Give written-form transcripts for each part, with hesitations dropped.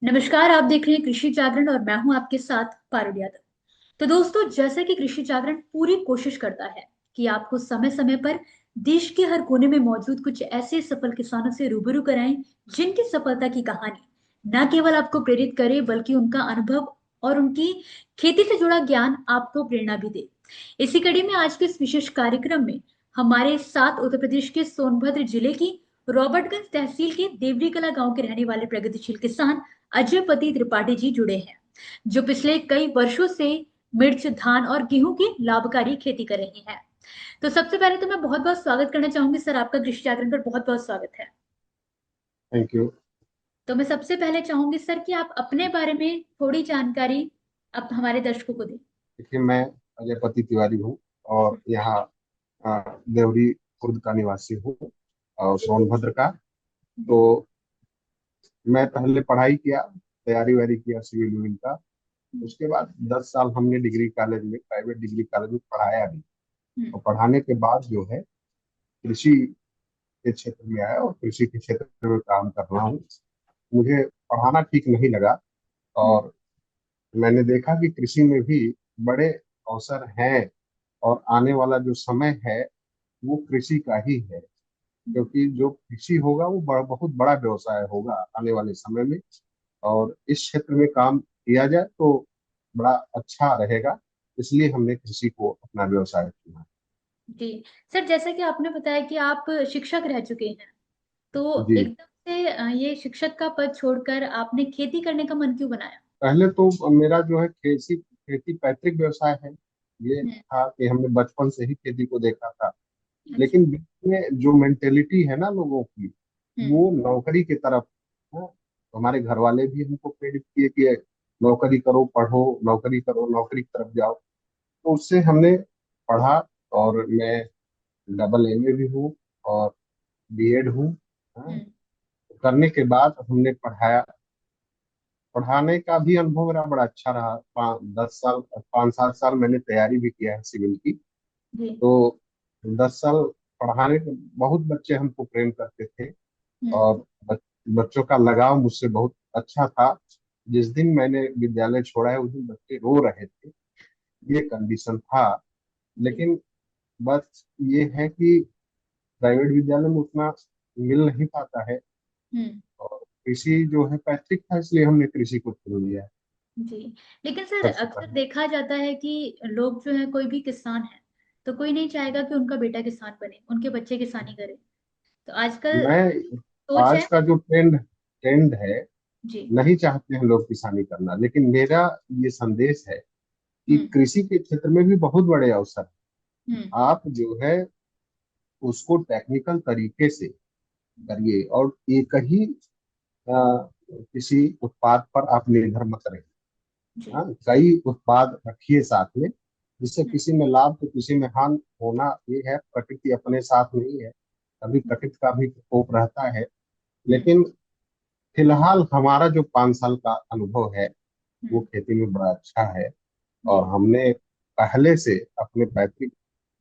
नमस्कार। आप देख रहे हैं कृषि जागरण और मैं हूं आपके साथ पारुल यादव। तो दोस्तों, जैसा कि कृषि जागरण पूरी कोशिश करता है कि आपको समय समय पर देश के हर कोने में मौजूद कुछ ऐसे सफल किसानों से रूबरू कराएं जिनकी सफलता की कहानी न केवल आपको प्रेरित करे बल्कि उनका अनुभव और उनकी खेती से जुड़ा ज्ञान आपको प्रेरणा भी दे। इसी कड़ी में आज के इस विशेष कार्यक्रम में हमारे साथ उत्तर प्रदेश के सोनभद्र जिले की रॉबर्टगंज तहसील के देवरी कला गांव के रहने वाले प्रगतिशील किसान अजय पति त्रिपाठी जी जुड़े हैं, जो पिछले कई वर्षों से मिर्च, धान और गेहूं की लाभकारी खेती कर रहे हैं। तो सबसे पहले तो मैं बहुत बहुत स्वागत करना चाहूंगी सर, आपका कृषि जागरण पर बहुत बहुत स्वागत है। Thank you. तो मैं सबसे पहले चाहूंगी सर कि आप अपने बारे में थोड़ी जानकारी अब हमारे दर्शकों को दें। देखिए, मैं अजय पति तिवारी हूँ और यहाँ देवरी खुर्द का निवासी हूँ और सोनभद्र का। तो मैं पहले पढ़ाई किया, तैयारी वैयारी किया सिविल विविल का। उसके बाद 10 साल हमने डिग्री कॉलेज में, प्राइवेट डिग्री कॉलेज में पढ़ाया भी। और पढ़ाने के बाद जो है कृषि के क्षेत्र में आया और कृषि के क्षेत्र में काम कर रहा हूँ। मुझे पढ़ाना ठीक नहीं लगा और मैंने देखा कि कृषि में भी बड़े अवसर हैं और आने वाला जो समय है वो कृषि का ही है, क्योंकि जो कृषि होगा वो बहुत बड़ा व्यवसाय होगा आने वाले समय में। और इस क्षेत्र में काम किया जाए तो बड़ा अच्छा रहेगा, इसलिए हमने कृषि को अपना व्यवसाय चुना। जी सर, जैसा कि आपने बताया कि आप शिक्षक रह चुके हैं, तो जी, एकदम से ये शिक्षक का पद छोड़कर आपने खेती करने का मन क्यों बनाया? पहले तो मेरा जो है खेती खेती पैतृक व्यवसाय है। ये हम्म। था कि हमने बचपन से ही खेती को देखा था। अच्छा। लेकिन बीच में जो मेंटेलिटी है ना लोगों की, हम्म। वो नौकरी की तरफ है। तो हमारे घर वाले भी हमको प्रेरित किए कि नौकरी करो, पढ़ो, नौकरी करो, नौकरी की तरफ जाओ। तो उससे हमने पढ़ा और मैं डबल एमए भी हूँ और बीएड हूँ। हाँ, हम्म। करने के बाद हमने पढ़ाया। पढ़ाने का भी अनुभव मेरा बड़ा अच्छा रहा। 10 साल, 5-7 साल मैंने तैयारी भी किया है सिविल की। जी। तो 10 साल पढ़ाने के बहुत बच्चे हमको प्रेम करते थे हम्म। और बच्चों का लगाव मुझसे बहुत अच्छा था। जिस दिन मैंने विद्यालय छोड़ा है उस दिन बच्चे रो रहे थे, ये कंडीशन था। जी। लेकिन बस ये है कि प्राइवेट विद्यालय में उतना मिल नहीं पाता है हम्म। और कृषि जो है पैतृक था, इसलिए हमने कृषि को चुन लिया है जी। लेकिन सर, सबसे अक्सर पहले। देखा जाता है कि लोग जो है, कोई भी किसान है तो कोई नहीं चाहेगा कि उनका बेटा किसान बने, उनके बच्चे किसानी करे। तो आजकल मैं सोच आज है। का जो ट्रेंड ट्रेंड है, जी। नहीं चाहते हैं लोग किसानी करना, लेकिन मेरा ये संदेश है कि हम्म। कृषि के क्षेत्र में भी बहुत बड़े अवसर हम्म। हैं। आप जो है उसको टेक्निकल तरीके से करिए और एक ही किसी उत्पाद पर आप निर्भर मत रहिए। जी। हाँ, कई उत्पाद रखिए साथ में, जिससे हम्म। किसी में लाभ तो किसी में हानि होना ये है। प्रकृति अपने साथ नहीं है, कभी प्रकृति का भी कोप रहता है। हम्म। लेकिन फिलहाल हमारा जो 5 साल का अनुभव है वो हम्म। खेती में बड़ा अच्छा है। जी। और हमने पहले से अपने पैतृक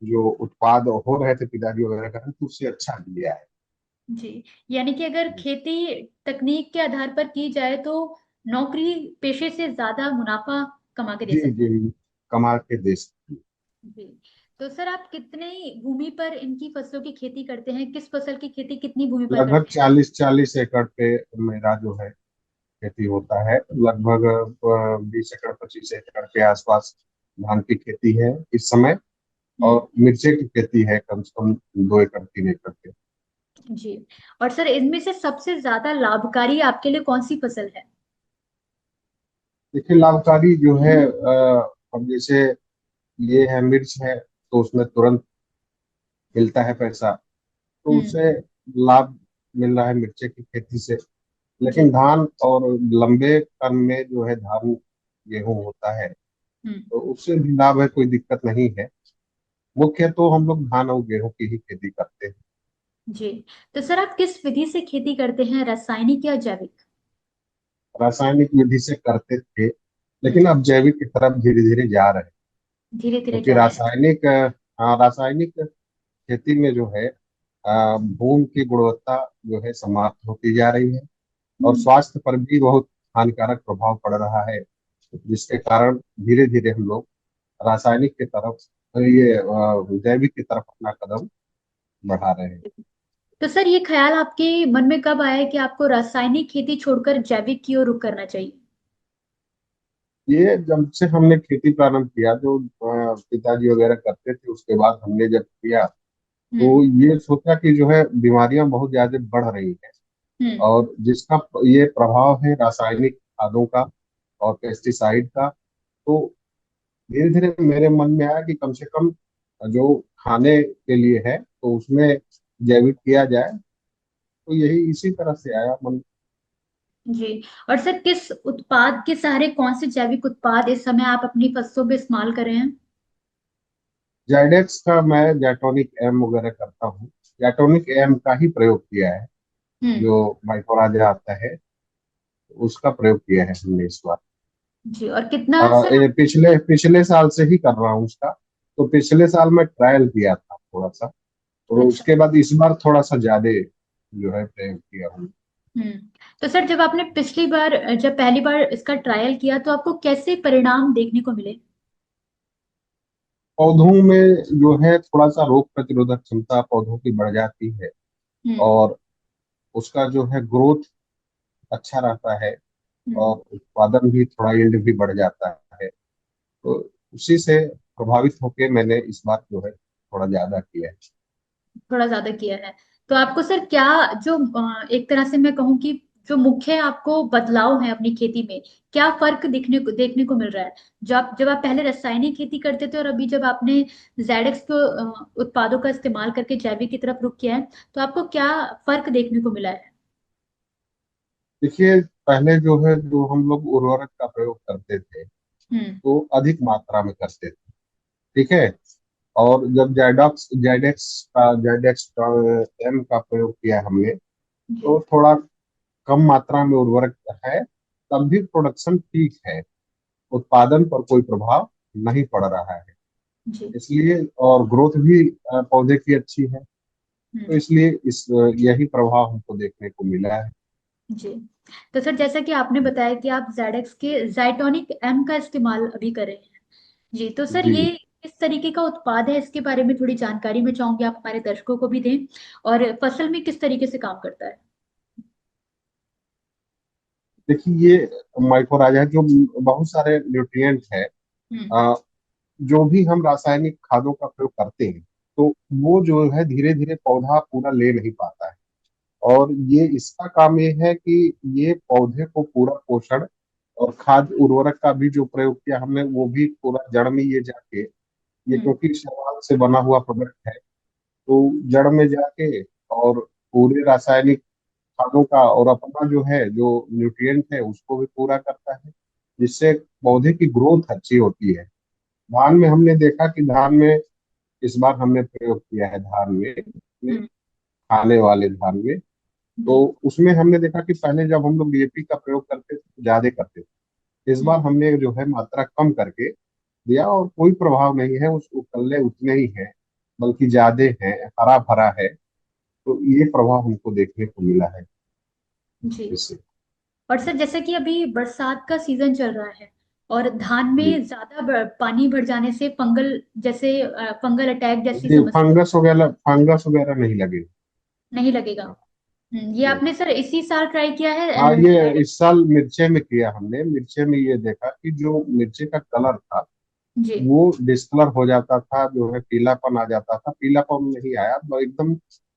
जो उत्पाद हो रहे थे पिताजी वगैरह का, तो उससे अच्छा दिया है। जी। यानी कि अगर खेती तकनीक के आधार पर की जाए तो नौकरी पेशे से ज्यादा मुनाफा कमा के दे जी सकती जी, कमा के दे सकती है। है। जी। तो सर, आप कितने भूमि पर इनकी फसलों की खेती करते हैं? किस फसल की खेती कितनी भूमि पर लगभग करते हैं? 40-40 एकड़ पे मेरा जो है खेती होता है। लगभग 20 एकड़ 25 एकड़ के आसपास धान की खेती है इस समय। हम्म। और मिर्ची की खेती है कम से कम 2 एकड़ 3 एकड़ पे। जी। और सर, इनमें से सबसे ज्यादा लाभकारी आपके लिए कौन सी फसल है? देखिए, लाभकारी जो है अब जैसे ये है मिर्च है, तो उसमें तुरंत मिलता है पैसा, तो हम्म। उससे लाभ मिल रहा है मिर्ची की खेती से। लेकिन जी। धान और लंबे टर्म में जो है धान गेहूं होता है, हम्म। तो उससे भी लाभ है, कोई दिक्कत नहीं है। मुख्य तो हम लोग धान और गेहूं की ही खेती करते हैं। जी। तो सर, आप किस विधि से खेती करते हैं, रासायनिक या जैविक? रासायनिक विधि से करते थे, हम्म। लेकिन अब जैविक की तरफ धीरे धीरे जा रहे हैं। धीरे धीरे क्योंकि जा रहे हैं। रासायनिक खेती में जो है भूमि की गुणवत्ता जो है समाप्त होती जा रही है और हम्म। स्वास्थ्य पर भी बहुत हानिकारक प्रभाव पड़ रहा है, जिसके कारण धीरे धीरे हम लोग रासायनिक की तरफ, ये जैविक की तरफ अपना कदम बढ़ा रहे हैं। तो सर ये ख्याल आपके मन में कब आया कि आपको रासायनिक खेती छोड़कर जैविक की ओर रुख करना चाहिए? ये जब से हमने खेती प्रारंभ किया, जो पिताजी वगैरह करते थे, उसके बाद हमने जब किया तो हम्म। ये सोचा कि जो है बीमारियां बहुत ज्यादा बढ़ रही हैं, हम्म। और जिसका ये प्रभाव है रासायनिक खादों का और पेस्टिसाइड का। तो धीरे धीरे मेरे मन में आया कि कम से कम जो खाने के लिए है तो उसमें जैविक किया जाए। तो यही इसी तरह से आया मन। जी। और सर किस उत्पाद के सहारे, कौन से जैविक उत्पाद इस समय आप अपनी फसलों पे इस्तेमाल कर रहे हैं? जाइडेक्स का मैं जैटोनिक एम वगैरह करता हूँ। जैटोनिक एम का ही प्रयोग किया है, हम्म। जो माइक्रोराजा आता है उसका प्रयोग किया है हमने इस बार। जी, और कितना सर ये पिछले पिछले साल से ही कर रहा हूँ उसका। तो पिछले साल मैं ट्रायल किया था थोड़ा सा, और अच्छा। उसके बाद इस बार थोड़ा सा ज्यादा जो है प्रयोग किया हूँ। हम्म। तो सर जब आपने पिछली बार, जब पहली बार इसका ट्रायल किया तो आपको कैसे परिणाम देखने को मिले? पौधों में जो है थोड़ा सा रोग प्रतिरोधक क्षमता पौधों की बढ़ जाती है, हम्म। और उसका जो है ग्रोथ अच्छा रहता है, और हम्म। उत्पादन भी थोड़ा यील्ड भी बढ़ जाता है। तो उसी से प्रभावित होके मैंने इस बार जो है थोड़ा ज्यादा किया है। थोड़ा ज्यादा किया है। तो आपको सर क्या, जो एक तरह से मैं कहूँ कि जो मुख्य आपको बदलाव है अपनी खेती में, क्या फर्क देखने को मिल रहा है? जब आप पहले रासायनिक खेती करते थे और अभी जब आपने जेडेक्स को उत्पादों का इस्तेमाल करके जैविक की तरफ रुख किया है, तो आपको क्या फर्क देखने को मिला है? देखिए, पहले जो है जो हम लोग उर्वरक का प्रयोग करते थे हम्म। तो अधिक मात्रा में करते थे, ठीक है। और जब जाइडेक्स का एम का प्रयोग किया हमने, जी। तो थोड़ा कम मात्रा में उर्वरक है, तब भी प्रोडक्शन ठीक है, उत्पादन पर कोई प्रभाव नहीं पड़ रहा है। जी। इसलिए और ग्रोथ भी पौधे की अच्छी है। तो हम्म। इसलिए यही प्रभाव हमको देखने को मिला है। जी। तो सर जैसा कि आपने बताया कि आप जेडेक्स के जाइटोनिक एम का इस्तेमाल अभी कर रहे हैं। जी, तो सर जी, ये किस तरीके का उत्पाद है, इसके बारे में थोड़ी जानकारी मैं चाहूंगी आप हमारे दर्शकों को भी दें, और फसल में किस तरीके से काम करता है? देखिए, ये माइक्रोराजा जो बहुत सारे न्यूट्रिएंट है, हम्म। अ, जो भी हम रासायनिक खादों का प्रयोग करते हैं, तो वो जो है धीरे धीरे पौधा पूरा ले नहीं पाता है। और ये इसका काम ये है कि ये पौधे को पूरा पोषण, और खाद उर्वरक का भी जो प्रयोग किया हमने वो भी पूरा जड़ में ये जाके, ये हम्म। क्योंकि शैवाल से बना हुआ प्रोडक्ट है, तो जड़ में जाके और पूरे रासायनिक खादों का और अपना जो है जो न्यूट्रिएंट है उसको भी पूरा करता है, जिससे पौधे की ग्रोथ अच्छी होती है। धान में हमने देखा कि धान में इस बार हमने प्रयोग किया है, धान में अपने हम्म। खाने वाले धान में। तो जी। उसमें हमने देखा कि पहले जब हम लोग डीएपी का प्रयोग करते थे तो ज्यादा करते थे। इस बार हम्म। हमने जो है मात्रा कम करके दिया, और कोई प्रभाव नहीं है, उस कल्ले उतने ही हैं, बल्कि ज्यादा है, हरा भरा है। तो ये प्रभाव हमको देखने को मिला है जी। इससे। और सर जैसे कि अभी बरसात का सीजन चल रहा है, और धान जी, में ज्यादा पानी भर जाने से फंगल जैसे फंगल अटैक जैसी जी, समस्या फंगस वगैरह नहीं लगे। नहीं लगेगा। ये नहीं। आपने सर इसी साल ट्राई किया है हाँ, ये Zydex? इस साल मिर्चे में किया हमने। मिर्चे में ये देखा कि जो मिर्चे का कलर था जी। वो डिस्कलर हो जाता था, जो है पीलापन आ जाता था। पीलापन नहीं आया, वो एकदम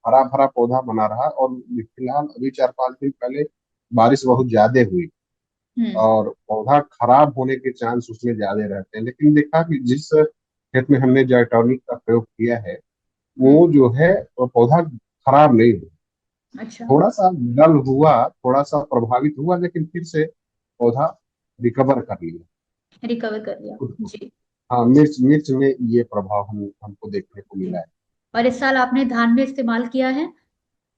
हरा भरा पौधा बना रहा। और फिलहाल अभी 4-5 दिन पहले बारिश बहुत ज्यादा हुई, हम्म। और पौधा खराब होने के चांस उसमें ज्यादा रहते हैं। लेकिन देखा कि जिस खेत में हमने जाइटोनिक का प्रयोग किया है, हम्म। वो जो है वो पौधा खराब नहीं हुआ। अच्छा। थोड़ा सा डल हुआ, थोड़ा सा प्रभावित हुआ, लेकिन फिर से पौधा रिकवर कर लिया रिकवर कर लिया। खुद को। जी। हाँ, मिर्च मिर्च में ये प्रभाव हमको देखने को जी। मिला है। और इस साल आपने धान में इस्तेमाल किया है?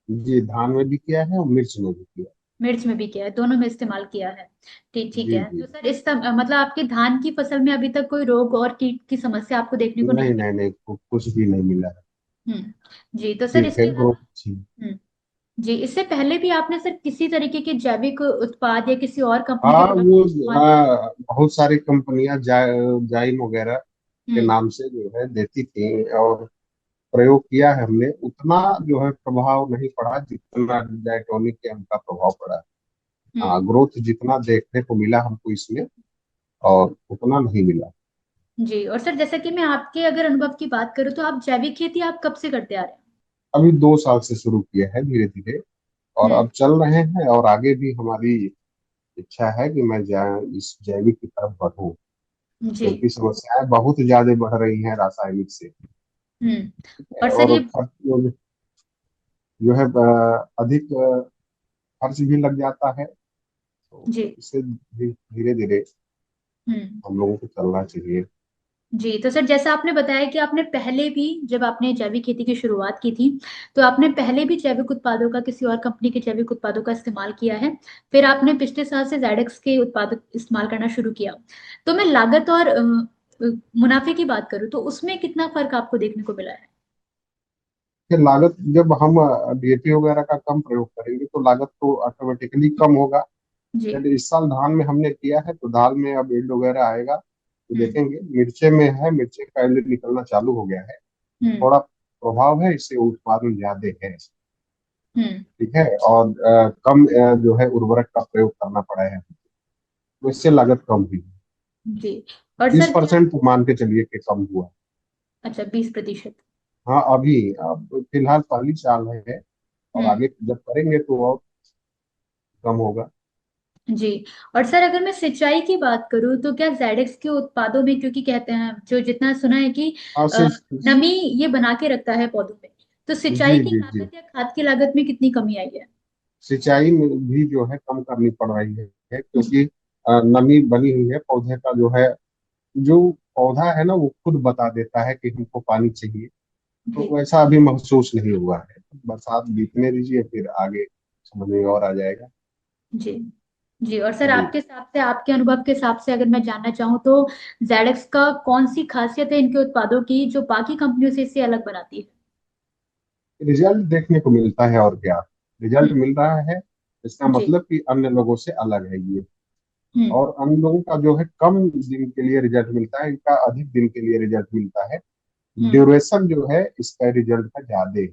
जी, धान में भी किया है और मिर्च में भी किया मिर्च में भी किया है, दोनों में इस्तेमाल किया है। ठीक है। ठीक जी, है। जी। तो सर मतलब आपके धान की फसल में अभी तक कोई रोग और कीट की समस्या आपको देखने को नहीं नहीं, मिली? नहीं, नहीं, कुछ भी नहीं मिला है। जी। तो सर ठीक है, इसके अलावा, ग्रोथ अच्छी है। जी, इससे पहले भी आपने सर किसी तरीके के जैविक उत्पाद या किसी और कंपनी के हाँ प्रोडक्ट वो इस्तेमाल किए? बहुत सारी कंपनियां जाइम वगैरह के हम्म। नाम से जो है देती थी, और प्रयोग किया है हमने। उतना जो है प्रभाव नहीं पड़ा जितना डायटोनिक के का प्रभाव पड़ा। हम्म। हाँ, ग्रोथ जितना देखने को मिला हमको इसमें, और उतना नहीं मिला। जी, और सर जैसा कि मैं आपके अगर अनुभव की बात करूँ तो आप जैविक खेती आप कब से करते आ रहे अभी 2 साल से शुरू किया है धीरे धीरे, और हैं? अब चल रहे हैं, और आगे भी हमारी इच्छा है कि मैं इस जैविक की तरफ बढ़ूं, जी। क्योंकि समस्याएं बहुत ज्यादा बढ़ रही हैं रासायनिक से। हम्म। और सर और ये। खर्च जो है अधिक खर्च भी लग जाता है, तो जी। इसे धीरे धीरे हम्म। हम लोगों को चलना चाहिए। जी, तो सर जैसा आपने बताया कि आपने पहले भी, जब आपने जैविक खेती की शुरुआत की थी, तो आपने पहले भी जैविक उत्पादों का, किसी और कंपनी के जैविक उत्पादों का इस्तेमाल किया है। फिर आपने पिछले साल से ज़ायडेक्स के उत्पाद इस्तेमाल करना शुरू किया। तो मैं लागत और मुनाफे की बात करूँ तो उसमें कितना फर्क आपको देखने को मिला है? फिर लागत, जब हम डीएपी वगैरह का कम प्रयोग करेंगे तो लागत तो ऑटोमेटिकली कम होगा। जी। यदि इस साल धान में हमने किया है तो दाल में अब एल्ड वगैरह आएगा तो हम्म। देखेंगे। मिर्चे में है, मिर्चे का एल्ड निकलना चालू हो गया है, हम्म। थोड़ा प्रभाव है, इससे उत्पादन ज्यादा है। हम्म। ठीक है, और कम जो है उर्वरक का प्रयोग करना पड़ा है, तो इससे लागत कम हुई। जी। और बीस सर क्या। परसेंट मान के चलिए कि कम हुआ। अच्छा, 20%। हाँ अभी, अब फिलहाल पहली साल है, और हम्म। आगे जब करेंगे तो और कम होगा। जी। और सर अगर मैं सिंचाई की बात करूं तो क्या जेडेक्स के उत्पादों में, क्योंकि कहते हैं, जो जितना सुना है कि हाँ अ, सिंच- नमी ये बना के रखता है पौधों में, तो जी सिंचाई की जी जी, लागत या खाद की लागत में कितनी कमी आई है? सिंचाई में भी जो है कम करनी पड़ रही है, क्योंकि नमी बनी हुई है पौधे का जो है। जो पौधा है ना वो खुद बता देता है कि हमको पानी चाहिए, तो जी। वैसा अभी महसूस नहीं हुआ है। बरसात बीतने दीजिए, फिर आगे समझ में और आ जाएगा। जी। जी, और सर जी, आपके हिसाब से, आपके अनुभव के हिसाब से अगर मैं जानना चाहूँ तो जेडेक्स का कौन सी खासियत है इनके उत्पादों की जो बाकी कंपनियों से इसे अलग बनाती है? रिजल्ट देखने को मिलता है, और क्या रिजल्ट हम्म। मिल रहा है, इसका जी। मतलब कि अन्य लोगों से अलग है ये। हम्म। और अन्य लोगों का जो है कम दिन के लिए रिजल्ट मिलता है, इनका अधिक दिन के लिए रिजल्ट मिलता है। हम्म। ड्यूरेशन जो है इसका रिजल्ट का ज्यादा है।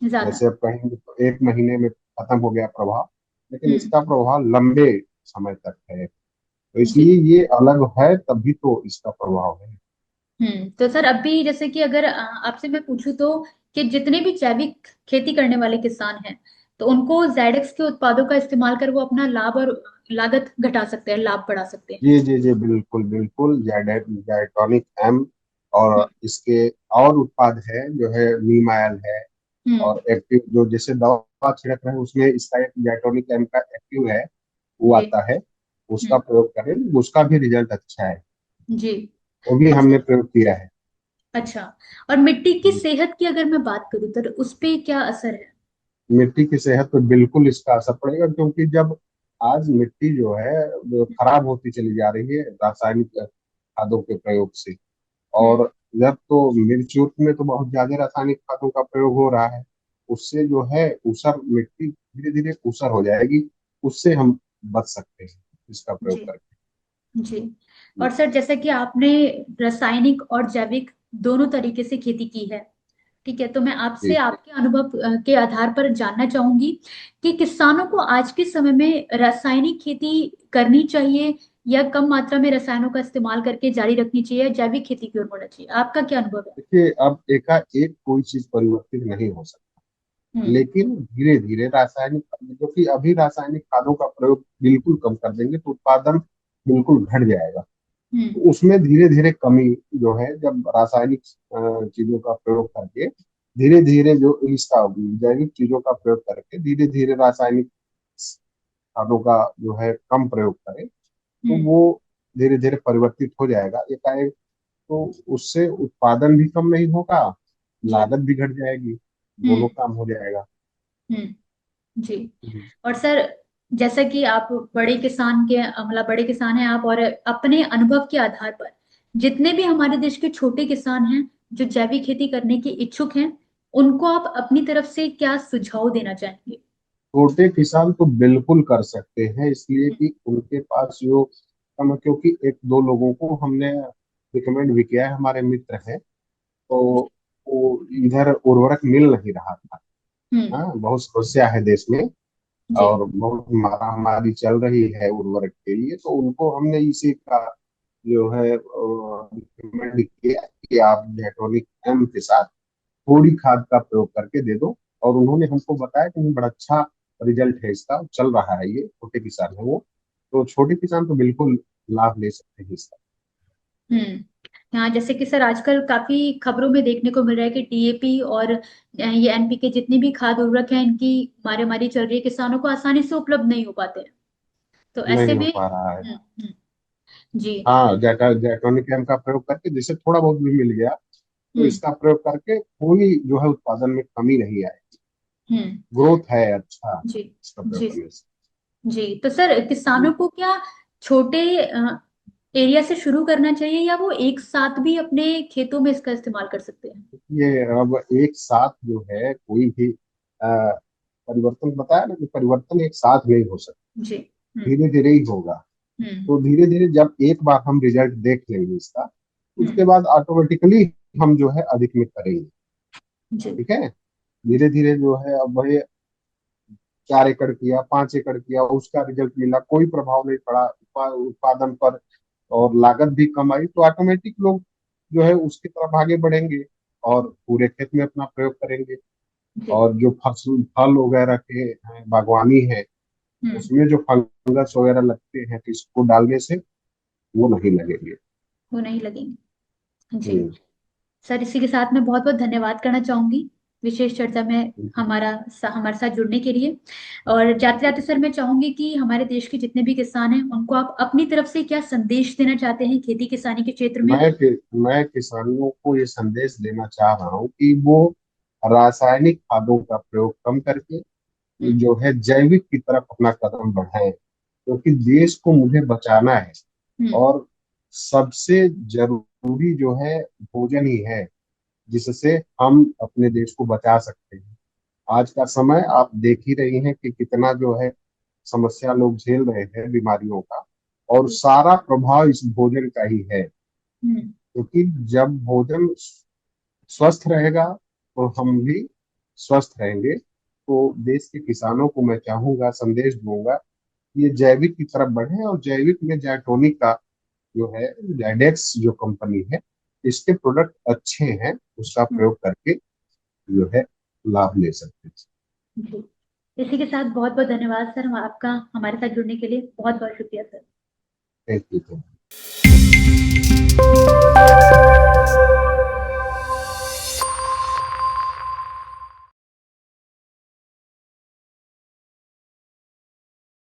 ज्यादा। जैसे अब कहेंगे तो 1 महीने में खत्म हो गया प्रभाव, लेकिन हम्म। इसका प्रभाव लंबे समय तक है, तो जी। इसलिए ये अलग है, तभी तो इसका प्रभाव है। तो सर अभी जैसे कि अगर आपसे मैं पूछूं तो, कि जितने भी जैविक खेती करने वाले किसान हैं, तो उनको जेडेक्स के उत्पादों का इस्तेमाल कर वो अपना लाभ और लागत घटा सकते हैं, लाभ बढ़ा सकते हैं। जी जी जी, बिल्कुल बिल्कुल, जाइटोनिक एम, हम्म। और इसके और उत्पाद है जो है नीम ऑयल है, हम्म। और एक्टिव जो जैसे दवा छिड़क रहे हैं उसमें इसका एक जाइटोनिक एम का एक्टिव है, वो जी। आता है, उसका हम्म। प्रयोग करें, उसका भी रिजल्ट अच्छा है। जी। वो भी और हमने सर। प्रयोग किया है। अच्छा। और मिट्टी की सेहत की अगर मैं बात करूं तो उस पे क्या असर है? मिट्टी की सेहत पर बिल्कुल इसका असर पड़ेगा, क्योंकि जब आज मिट्टी जो है वो खराब होती चली जा रही है रासायनिक खादों के प्रयोग से, हम्म। और जब तो मिर्च उर्च में तो बहुत ज्यादा रासायनिक खादों का प्रयोग हो रहा है, उससे जो है ऊसर, मिट्टी धीरे धीरे ऊसर हो जाएगी। उससे हम बच सकते हैं इसका प्रयोग जी। करके। जी। और सर जैसा कि आपने रासायनिक और जैविक दोनों तरीके से खेती की है, ठीक है, तो मैं आपसे जी, आपके अनुभव के आधार पर जानना चाहूंगी कि किसानों को आज के समय में रासायनिक खेती करनी चाहिए या कम मात्रा में रसायनों का इस्तेमाल करके जारी रखनी चाहिए, या जैविक खेती की ओर बढ़ना चाहिए? आपका क्या अनुभव है? देखिए अब एकाएक कोई चीज परिवर्तित नहीं हो सकता, हम्म। लेकिन धीरे धीरे रासायनिक, क्योंकि अभी रासायनिक खादों का प्रयोग बिल्कुल कम कर देंगे तो उत्पादन बिल्कुल घट जाएगा। हम्म। तो उसमें धीरे धीरे कमी जो है, जब रासायनिक चीजों का प्रयोग करके धीरे धीरे जो इसका जैविक चीजों का प्रयोग करके धीरे धीरे रासायनिक खादों का जो है कम प्रयोग करें, तो हम्म। वो धीरे धीरे परिवर्तित हो जाएगा एकाएक। तो उससे उत्पादन भी कम नहीं होगा, जी। लागत भी घट जाएगी, दोनों हम्म। काम हो जाएगा। हम्म। जी। हम्म। और सर जैसा कि आप बड़े किसान के, मतलब बड़े किसान हैं आप, और अपने अनुभव के आधार पर जितने भी हमारे देश के छोटे किसान हैं जो जैविक खेती करने के इच्छुक हैं, उनको आप अपनी तरफ से क्या सुझाव देना चाहेंगे? छोटे किसान तो बिल्कुल कर सकते हैं, इसलिए कि उनके पास जो क्योंकि एक दो लोगों को हमने रिकमेंड भी किया है, हमारे मित्र हैं, तो वो इधर उर्वरक मिल नहीं रहा था। हम्म। हाँ, बहुत समस्या है देश में जी। और बहुत मारामारी चल रही है उर्वरक के लिए, तो उनको हमने इसी का जो है रिकमेंड किया कि आप जेटोनिक एम के साथ थोड़ी खाद का प्रयोग करके दे दो। और उन्होंने हमको बताया कि बड़ा अच्छा रिजल्ट है इसका, चल रहा है, ये छोटे किसान है वो, तो छोटे किसान तो बिल्कुल लाभ ले सकते हैं इसका। हम्म। हाँ, जैसे कि सर आजकल काफी खबरों में देखने को मिल रहा है कि डीएपी और ये एनपीके जितनी भी खाद उर्वरक है इनकी मारामारी चल रही है, किसानों को आसानी से उपलब्ध नहीं हो पाते हैं। तो ऐसे नहीं हो में पा रहा है। जी। हाँ, जेटोनिक एम का प्रयोग करके जैसे थोड़ा बहुत भी मिल गया, तो हम्म। इसका प्रयोग करके कोई जो है उत्पादन में कमी नहीं आएगी। हम्म। ग्रोथ है अच्छा जी। इसका प्रयोग जी। करने से। जी, तो सर किसानों जी। को क्या छोटे एरिया से शुरू करना चाहिए, या वो एक साथ भी अपने खेतों में इसका इस्तेमाल कर सकते हैं? ये अब एक साथ जो है कोई भी परिवर्तन, बताया ना कि परिवर्तन एक साथ नहीं हो सकता, जी। हम्म। धीरे धीरे ही होगा। हम्म। तो धीरे धीरे जब एक बार हम रिजल्ट देख लेंगे इसका, उसके हम्म। बाद ऑटोमेटिकली हम जो है अधिक में करेंगे। जी। ठीक है, धीरे धीरे जो है, अब वही 4 एकड़ किया, 5 एकड़ किया, उसका रिजल्ट मिला, कोई प्रभाव नहीं पड़ा उत्पादन पर, और लागत भी कम आई, तो ऑटोमेटिक लोग जो है उसकी तरफ आगे बढ़ेंगे और पूरे खेत में अपना प्रयोग करेंगे। जी। और जो फसल फल वगैरह के हैं, बागवानी है, हम्म। उसमें जो फंगस वगैरह लगते हैं, तो इसको डालने से वो नहीं लगेंगे। वो नहीं लगेंगे। जी। हम्म। सर इसी के साथ मैं बहुत बहुत धन्यवाद करना चाहूंगी विशेष चर्चा में हमारे साथ जुड़ने के लिए। और जाते जाते सर मैं चाहूंगी कि हमारे देश के जितने भी किसान हैं उनको आप अपनी तरफ से क्या संदेश देना चाहते हैं खेती किसानी के क्षेत्र में? मैं किसानों को ये संदेश देना चाह रहा हूँ कि वो रासायनिक खादों का प्रयोग कम करके हम्म। जो है जैविक की तरफ अपना कदम बढ़ाएं, क्योंकि देश को मुझे बचाना है। हम्म। और सबसे जरूरी जो है भोजन ही है, जिससे हम अपने देश को बचा सकते हैं। आज का समय आप देख ही रही हैं कि कितना जो है समस्या लोग झेल रहे हैं बीमारियों का, और जी। सारा प्रभाव इस भोजन का ही है। हम्म। क्योंकि जब भोजन स्वस्थ रहेगा तो हम भी स्वस्थ रहेंगे। तो देश के किसानों को मैं चाहूंगा, संदेश दूंगा कि ये जैविक की तरफ बढ़े, और जैविक में जायटोनिक का जो है, जायडेक्स जो कंपनी है, इसके प्रोडक्ट अच्छे हैं, उसका हम्म। प्रयोग करके जो है लाभ ले सकते हैं। जी। इसी के साथ बहुत बहुत धन्यवाद सर, आपका हमारे साथ जुड़ने के लिए बहुत बहुत शुक्रिया सर। Thank you.